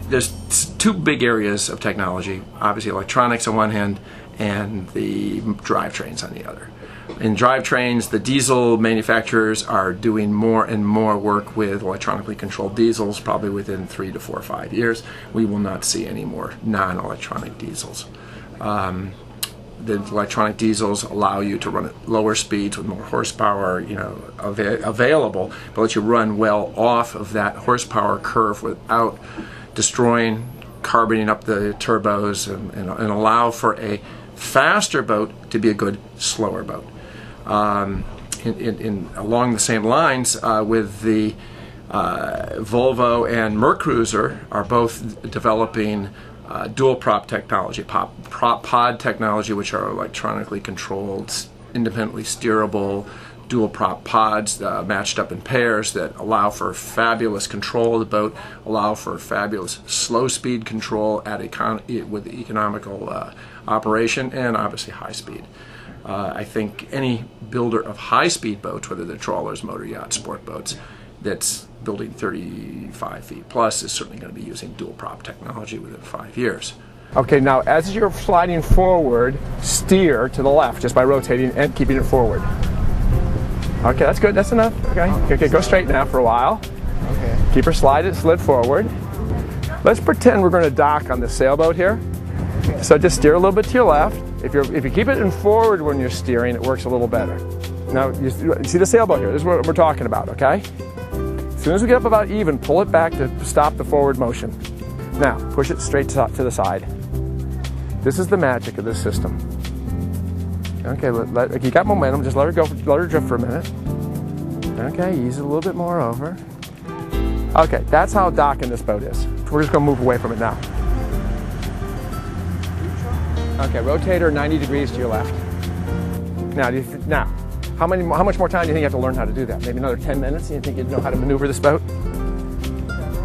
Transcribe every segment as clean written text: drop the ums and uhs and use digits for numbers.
there's two big areas of technology, obviously electronics on one hand and the drivetrains on the other. In drivetrains, the diesel manufacturers are doing more and more work with electronically controlled diesels. Probably within 3 to 4 or 5 years, we will not see any more non-electronic diesels. The electronic diesels allow you to run at lower speeds with more horsepower, available, but let you run well off of that horsepower curve without destroying, carboning up the turbos, and allow for a faster boat to be a good slower boat. Along the same lines, with the Volvo and Mercruiser are both developing dual prop technology, pod technology, which are electronically controlled, independently steerable dual prop pods matched up in pairs that allow for fabulous control of the boat, allow for fabulous slow speed control at with economical operation, and obviously high speed. I think any builder of high speed boats, whether they're trawlers, motor yachts, sport boats, that's building 35 feet plus is certainly going to be using dual prop technology within 5 years. Okay, now as you're sliding forward, steer to the left just by rotating and keeping it forward. Okay, that's good, that's enough. Okay, go straight now for a while. Okay. Keep her slid forward. Let's pretend we're going to dock on the sailboat here. Okay. So just steer a little bit to your left. If you keep it in forward when you're steering, it works a little better. Now, you see the sailboat here. This is what we're talking about, okay? As soon as we get up about even, pull it back to stop the forward motion. Now, push it straight to the side. This is the magic of this system. Okay, you got momentum, just let her go, let her drift for a minute. Okay, ease it a little bit more over. Okay, that's how docking this boat is. We're just gonna move away from it now. Okay, rotate her 90 degrees to your left. Now, how much more time do you think you have to learn how to do that? Maybe another 10 minutes? You think you'd know how to maneuver this boat?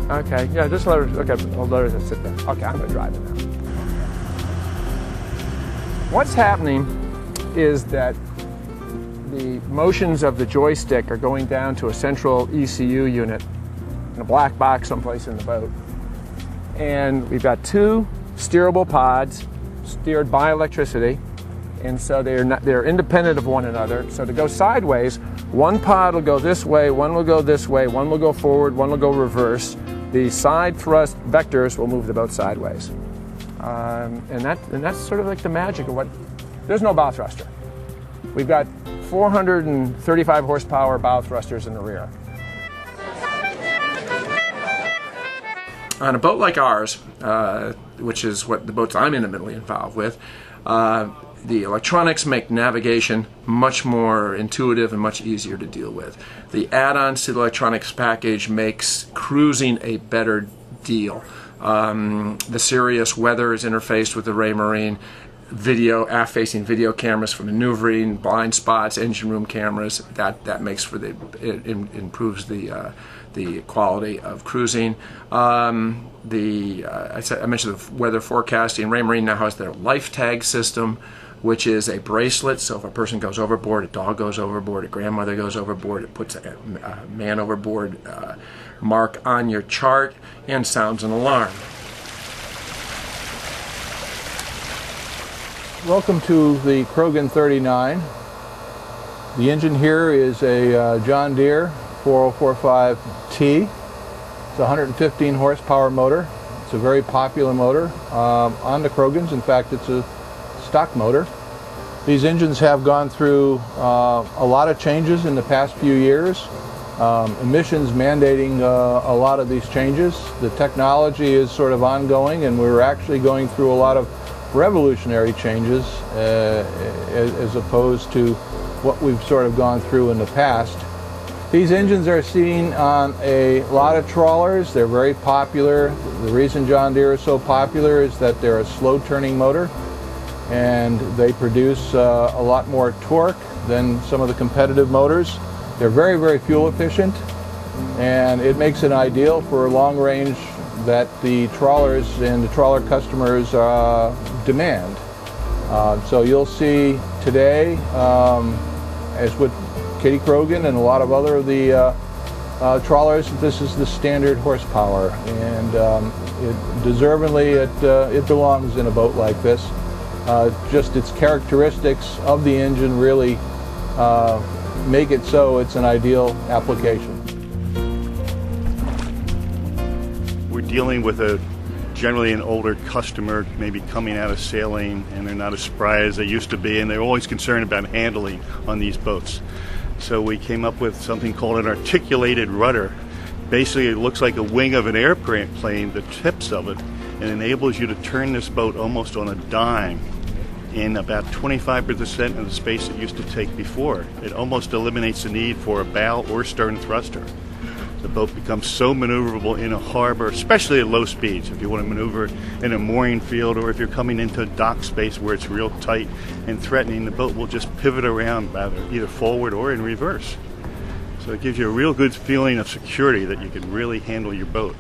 Okay, yeah, just let her, okay, I'll let her sit there. Okay, I'm gonna drive it now. What's happening is that the motions of the joystick are going down to a central ECU unit in a black box someplace in the boat. And we've got two steerable pods steered by electricity, and so they're independent of one another. So to go sideways, one pod will go this way, one will go this way, one will go forward, one will go reverse. The side thrust vectors will move the boat sideways. And that's sort of like the magic of what. There's no bow thruster. We've got 435 horsepower bow thrusters in the rear. On a boat like ours, which is what the boats I'm intimately involved with, the electronics make navigation much more intuitive and much easier to deal with. The add-ons to the electronics package makes cruising a better deal. The Sirius weather is interfaced with the Raymarine. Video, aft-facing video cameras for maneuvering, blind spots, engine room cameras. That makes for it improves the quality of cruising. I mentioned the weather forecasting. Raymarine now has their life tag system, which is a bracelet. So if a person goes overboard, a dog goes overboard, a grandmother goes overboard, it puts a man overboard mark on your chart and sounds an alarm. Welcome to the Krogan 39. The engine here is a John Deere 4045T. It's a 115 horsepower motor. It's a very popular motor on the Krogans. In fact, it's a stock motor. These engines have gone through a lot of changes in the past few years. Emissions mandating a lot of these changes. The technology is sort of ongoing, and we're actually going through a lot of revolutionary changes as opposed to what we've sort of gone through in the past. These engines are seen on a lot of trawlers. They're very popular. The reason John Deere is so popular is that they're a slow turning motor, and they produce a lot more torque than some of the competitive motors. They're very, very fuel efficient, and it makes it ideal for long range that the trawlers and the trawler customers demand. So you'll see today, as with Katie Krogan and a lot of other of the trawlers, this is the standard horsepower, and deservedly it belongs in a boat like this. Just its characteristics of the engine really make it so it's an ideal application. We're dealing with generally an older customer, maybe coming out of sailing, and they're not as spry as they used to be, and they're always concerned about handling on these boats. So we came up with something called an articulated rudder. Basically, it looks like a wing of an airplane, the tips of it, and enables you to turn this boat almost on a dime in about 25% of the space it used to take before. It almost eliminates the need for a bow or stern thruster. The boat becomes so maneuverable in a harbor, especially at low speeds. If you want to maneuver in a mooring field, or if you're coming into a dock space where it's real tight and threatening, the boat will just pivot around either forward or in reverse. So it gives you a real good feeling of security that you can really handle your boat.